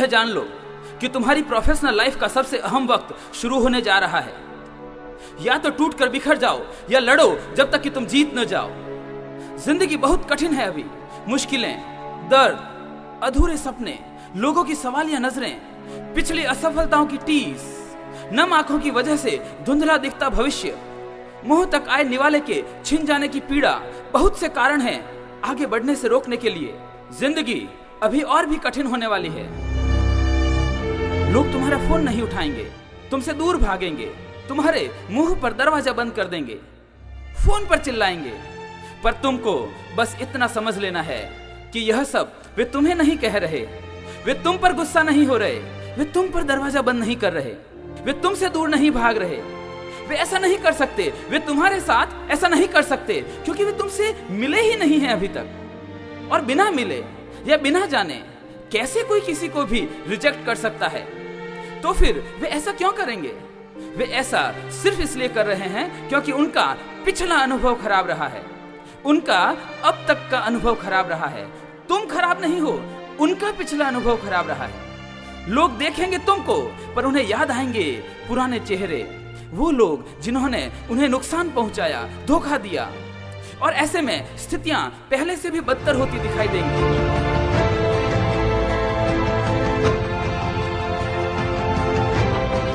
यह जान लो कि तुम्हारी प्रोफेशनल लाइफ का सबसे अहम वक्त शुरू होने जा रहा है। या तो टूट कर बिखर जाओ या लड़ो जब तक कि तुम जीत न जाओ। जिंदगी बहुत कठिन है अभी। मुश्किलें, दर्द, अधूरे सपने, लोगों की सवालिया नजरें, पिछली असफलताओं की टीस, नम आंखों की वजह से धुंधला दिखता भविष्य, मुंह तक आए निवाले के छिन जाने की पीड़ा, बहुत से कारण हैं आगे बढ़ने से रोकने के लिए। जिंदगी अभी और भी कठिन होने वाली है। लोग तुम्हारा फोन नहीं उठाएंगे, तुमसे दूर भागेंगे, तुम्हारे मुंह पर दरवाजा बंद कर देंगे, फोन पर चिल्लाएंगे। पर तुमको बस इतना समझ लेना है कि यह सब वे तुम्हें नहीं कह रहे, वे तुम पर गुस्सा नहीं हो रहे, वे तुम पर दरवाजा बंद नहीं कर रहे, वे तुमसे दूर नहीं भाग रहे। वे ऐसा नहीं कर सकते, वे तुम्हारे साथ ऐसा नहीं कर सकते क्योंकि वे तुमसे मिले ही नहीं हैं अभी तक। और बिना मिले या बिना जाने कैसे कोई किसी को भी रिजेक्ट कर सकता है? तो फिर वे ऐसा क्यों करेंगे? वे ऐसा सिर्फ इसलिए कर रहे हैं क्योंकि उनका पिछला अनुभव खराब रहा है, उनका अब तक का अनुभव खराब रहा है। तुम खराब नहीं हो, उनका पिछला अनुभव खराब रहा है। लोग देखेंगे तुमको पर उन्हें याद आएंगे पुराने चेहरे, वो लोग जिन्होंने उन्हें नुकसान पहुंचाया, धोखा दिया। और ऐसे में स्थितियां पहले से भी बदतर होती दिखाई देंगी।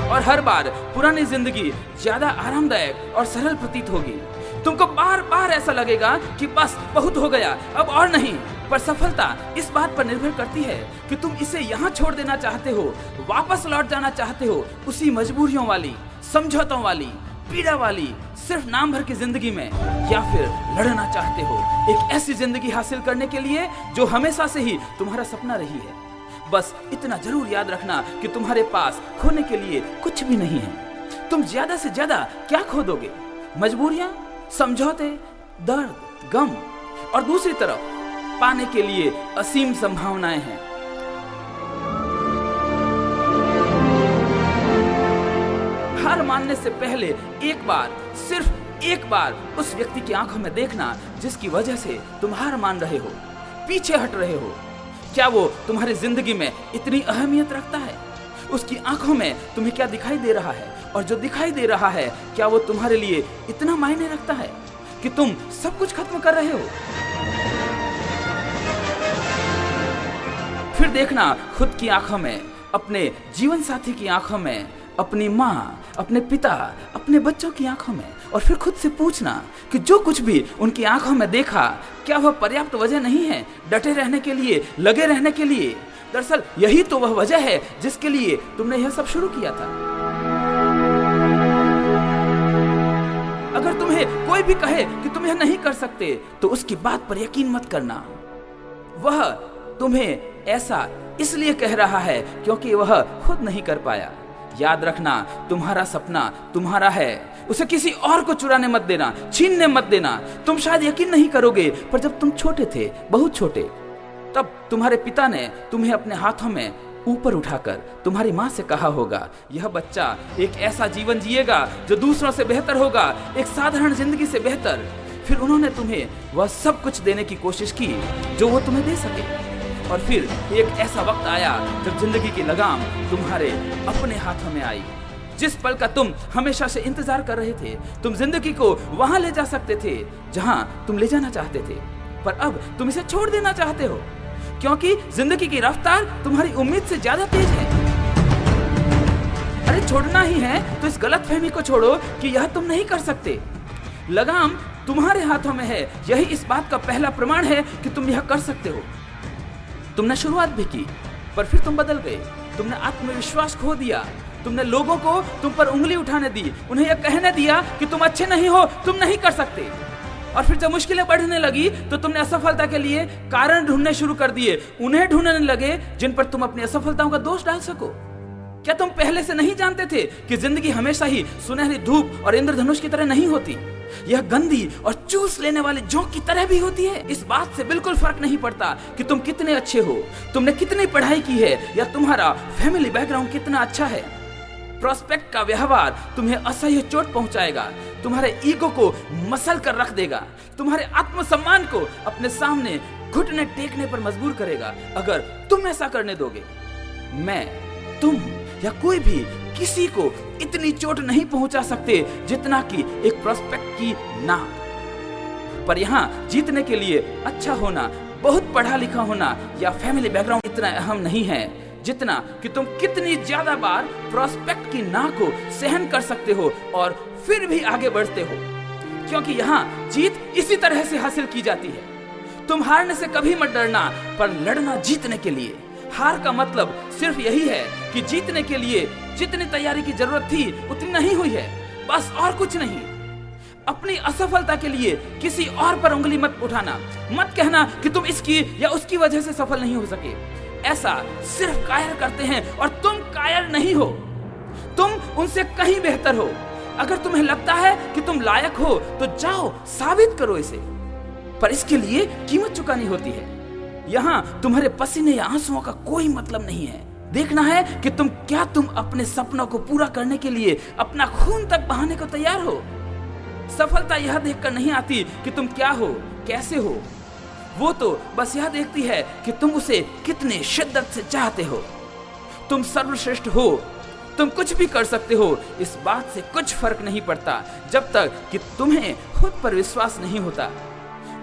और हर बार पुरानी जिंदगी ज्यादा आरामदायक और सरल प्रतीत होगी। तुमको बार बार ऐसा लगेगा कि बस बहुत हो गया, अब और नहीं। पर सफलता इस बात पर निर्भर करती है कि तुम इसे यहाँ छोड़ देना चाहते हो, वापस लौट जाना चाहते हो उसी मजबूरियों वाली, समझौतों वाली, पीड़ा वाली, सिर्फ नाम भर की जिंदगी में, या फिर लड़ना चाहते हो एक ऐसी जिंदगी हासिल करने के लिए जो हमेशा से ही तुम्हारा सपना रही है। बस इतना जरूर याद रखना कि तुम्हारे पास खोने के लिए कुछ भी नहीं है। तुम ज्यादा से ज्यादा क्या खो दोगे? मजबूरियां, समझौते, दर्द, गम। और दूसरी तरफ पाने के लिए असीम संभावनाएं हैं। हार मानने से पहले एक बार, सिर्फ एक बार उस व्यक्ति की आंखों में देखना जिसकी वजह से तुम हार मान रहे हो, पीछे हट रहे हो। क्या वो तुम्हारी जिंदगी में इतनी अहमियत रखता है? उसकी आंखों में तुम्हें क्या दिखाई दे रहा है? और जो दिखाई दे रहा है क्या वो तुम्हारे लिए इतना मायने रखता है कि तुम सब कुछ खत्म कर रहे हो? फिर देखना खुद की आंखों में, अपने जीवन साथी की आंखों में, अपनी माँ, अपने पिता, अपने बच्चों की आंखों में, और फिर खुद से पूछना कि जो कुछ भी उनकी आंखों में देखा क्या वह पर्याप्त वजह नहीं है डटे रहने के लिए, लगे रहने के लिए? दरअसल यही तो वह वजह है जिसके लिए तुमने यह सब शुरू किया था। अगर तुम्हें कोई भी कहे कि तुम यह नहीं कर सकते तो उसकी बात पर यकीन मत करना। वह तुम्हें ऐसा इसलिए कह रहा है क्योंकि वह खुद नहीं कर पाया। याद रखना, तुम्हारा सपना तुम्हारा है, उसे किसी और को चुराने मत देना, छीनने मत देना। तुम शायद यकीन नहीं करोगे पर जब तुम छोटे थे, बहुत छोटे, तब तुम्हारे पिता ने तुम्हें अपने हाथों में ऊपर उठाकर तुम्हारी माँ से कहा होगा, यह बच्चा एक ऐसा जीवन जिएगा जो दूसरों से बेहतर होगा, एक साधारण जिंदगी से बेहतर। फिर उन्होंने तुम्हें वह सब कुछ देने की कोशिश की जो वो तुम्हें दे सके। और फिर एक ऐसा वक्त आया जब जिंदगी की लगाम तुम्हारे अपने हाथों में आई। जिस पल का तुम हमेशा से इंतजार कर रहे थे, तुम जिंदगी को वहां ले जा सकते थे जहां तुम ले जाना चाहते थे, पर अब तुम इसे छोड़ देना चाहते हो क्योंकि जिंदगी की रफ्तार तुम्हारी उम्मीद से ज्यादा तेज है। अरे छोड़ना ही है तो इस गलतफहमी को छोड़ो कि यह तुम नहीं कर सकते। लगाम तुम्हारे हाथों में है, यही इस बात का पहला प्रमाण है कि तुम यह कर सकते हो। तुमने शुरुआत भी की पर फिर तुम बदल गए, तुमने आत्मविश्वास खो दिया, तुमने लोगों को तुम पर उंगली उठाने दी, उन्हें यह कहने दिया कि तुम अच्छे नहीं हो, तुम नहीं कर सकते। और फिर जब मुश्किलें बढ़ने लगी तो तुमने असफलता के लिए कारण ढूंढने शुरू कर दिए, उन्हें ढूंढने लगे जिन पर तुम अपनी असफलताओं का दोष डाल सको। क्या तुम पहले से नहीं जानते थे कि जिंदगी हमेशा ही सुनहरी धूप और इंद्रधनुष की तरह नहीं होती? यह गंदी और चूस लेने वाले जोंक की तरह भी होती है। इस बात से बिल्कुल फर्क नहीं पड़ता कि तुम कितने अच्छे हो, तुमने कितनी पढ़ाई की है या तुम्हारा फैमिली बैकग्राउंड कितना अच्छा है। प्रोस्पेक्ट का व्यवहार तुम्हें असह्य चोट पहुंचाएगा, तुम्हारे ईगो को मसल कर रख देगा, तुम्हारे आत्मसम्मान को अपने सामने घुटने टेकने पर मजबूर करेगा अगर तुम ऐसा करने दोगे। मैं, तुम या कोई भी किसी को इतनी चोट नहीं पहुंचा सकते जितना कि एक प्रोस्पेक्ट की नाक। पर यहाँ जीतने के लिए अच्छा होना, बहुत पढ़ा लिखा होना या फैमिली बैकग्राउंड इतना अहम नहीं है जितना कि तुम कितनी ज्यादा बार प्रोस्पेक्ट की नाक को सहन कर सकते हो और फिर भी आगे बढ़ते हो, क्योंकि यहाँ जीत इसी तरह से हासिल की जाती है। तुम हारने से कभी मत डरना, पर लड़ना जीतने के लिए। हार का मतलब सिर्फ यही है कि जीतने के लिए जितनी तैयारी की जरूरत थी उतनी नहीं हुई है, बस, और कुछ नहीं। अपनी असफलता के लिए किसी और पर उंगली मत उठाना, मत कहना कि तुम इसकी या उसकी वजह से सफल नहीं हो सके। ऐसा सिर्फ कायर करते हैं और तुम कायर नहीं हो, तुम उनसे कहीं बेहतर हो। अगर तुम्हें लगता है कि तुम लायक हो तो जाओ साबित करो इसे, पर इसके लिए कीमत चुकानी होती है। यहाँ तुम्हारे पसीने या आंसुओं का कोई मतलब नहीं है। देखना है कि तुम अपने सपनों को पूरा करने के लिए अपना खून तक बहाने को तैयार हो। सफलता यह देखकर नहीं आती कि तुम क्या हो, कैसे हो, वो तो बस यह देखती है कि तुम उसे कितने शिद्दत से चाहते हो। तुम सर्वश्रेष्ठ हो, तुम कुछ भी कर सकते हो, इस बात से कुछ फर्क नहीं पड़ता जब तक कि तुम्हें खुद पर विश्वास नहीं होता।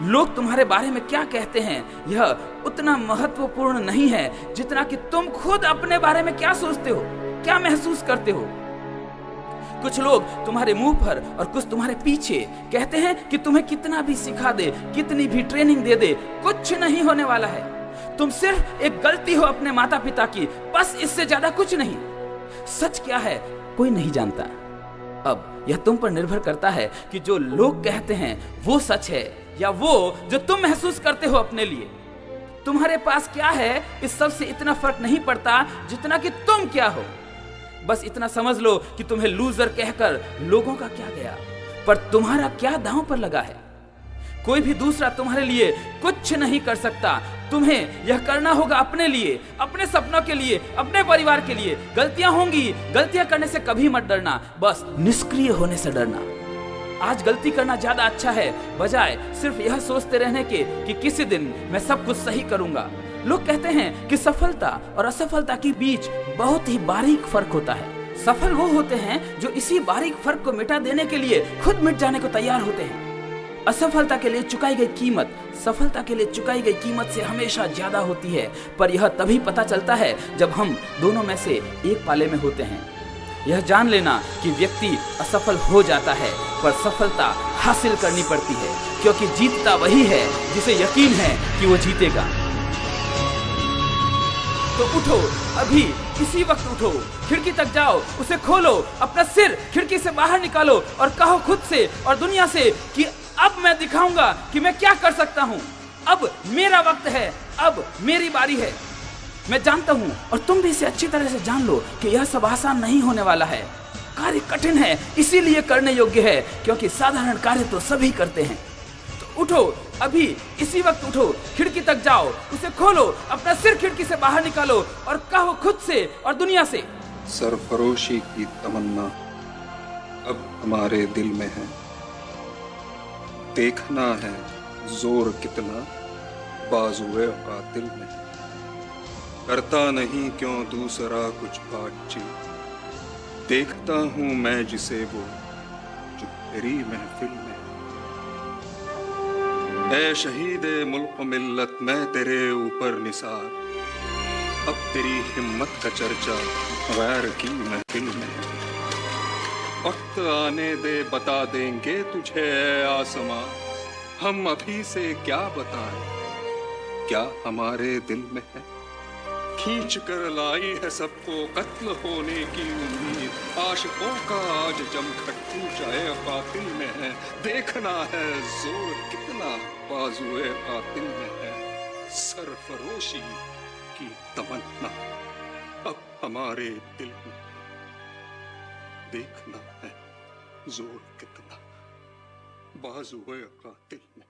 लोग तुम्हारे बारे में क्या कहते हैं यह उतना महत्वपूर्ण नहीं है जितना कि तुम खुद अपने बारे में क्या सोचते हो, क्या महसूस करते हो। कुछ लोग तुम्हारे मुंह पर और कुछ तुम्हारे पीछे कहते हैं कि तुम्हें कितना भी सिखा दे, कितनी भी ट्रेनिंग दे दे, कुछ नहीं होने वाला है। तुम सिर्फ एक गलती हो अपने माता पिता की, बस, इससे ज्यादा कुछ नहीं। सच क्या है कोई नहीं जानता। अब यह तुम पर निर्भर करता है कि जो लोग कहते हैं वो सच है या वो जो तुम महसूस करते हो अपने लिए। तुम्हारे पास क्या है इस सब से इतना फर्क नहीं पड़ता जितना कि तुम क्या हो। बस इतना समझ लो कि तुम्हें लूजर कहकर लोगों का क्या गया, पर तुम्हारा क्या दांव पर लगा है। कोई भी दूसरा तुम्हारे लिए कुछ नहीं कर सकता। तुम्हें यह करना होगा अपने लिए, अपने सपनों के लिए, अपने परिवार के लिए। गलतियां होंगी, गलतियां करने से कभी मत डरना, बस निष्क्रिय होने से डरना। आज गलती करना ज्यादा अच्छा है बजाय सिर्फ यह सोचते रहने के कि किसी दिन मैं सब कुछ सही करूंगा। लोग कहते हैं कि सफलता और असफलता के बीच बहुत ही बारीक फर्क होता है। सफल वो होते हैं जो इसी बारीक फर्क को मिटा देने के लिए खुद मिट जाने को तैयार होते हैं। असफलता के लिए चुकाई गई कीमत सफलता के लिए चुकाई गई कीमत से हमेशा ज्यादा होती है, पर यह तभी पता चलता है जब हम दोनों में से एक पाले में होते हैं। यह जान लेना कि व्यक्ति असफल हो जाता है, पर सफलता हासिल करनी पड़ती है, क्योंकि जीतता वही है जिसे यकीन है कि वो जीतेगा। तो उठो, अभी इसी वक्त उठो, खिड़की तक जाओ, उसे खोलो, अपना सिर खिड़की से बाहर निकालो और कहो खुद से और दुनिया से कि अब मैं दिखाऊंगा कि मैं क्या कर सकता हूँ। अब मेरा वक्त है, अब मेरी बारी है। मैं जानता हूँ और तुम भी इसे अच्छी तरह से जान लो कि यह सब आसान नहीं होने वाला है। कार्य कठिन है, इसीलिए करने योग्य है, क्योंकि साधारण कार्य तो सभी करते हैं। तो उठो, अभी इसी वक्त उठो, खिड़की तक जाओ, उसे खोलो, अपना सिर खिड़की से बाहर निकालो और कहो खुद से और दुनिया से, सरफरोशी की तमन्ना अब हमारे दिल में है। देखना है जोर कितना बाजुए कातिल में। करता नहीं क्यों दूसरा कुछ बातचीत, देखता हूं मैं जिसे वो जो तेरी महफिल में। ऐ शहीदे मुल्क मिल्लत मैं तेरे ऊपर निसार, अब तेरी हिम्मत का चर्चा गैर की महफिल में। वक्त आने दे बता देंगे तुझे ऐ आसमां, हम अभी से क्या बताएं क्या हमारे दिल में है। खींच कर लाई है सबको कत्ल होने की उम्मीद, आशिकों का आज जमघट टूटा कातिल में है। देखना है जोर कितना बाजुए कातिल में है। सरफरोशी की तमन्ना अब हमारे दिल में, देखना है जोर कितना बाजुए कातिल में।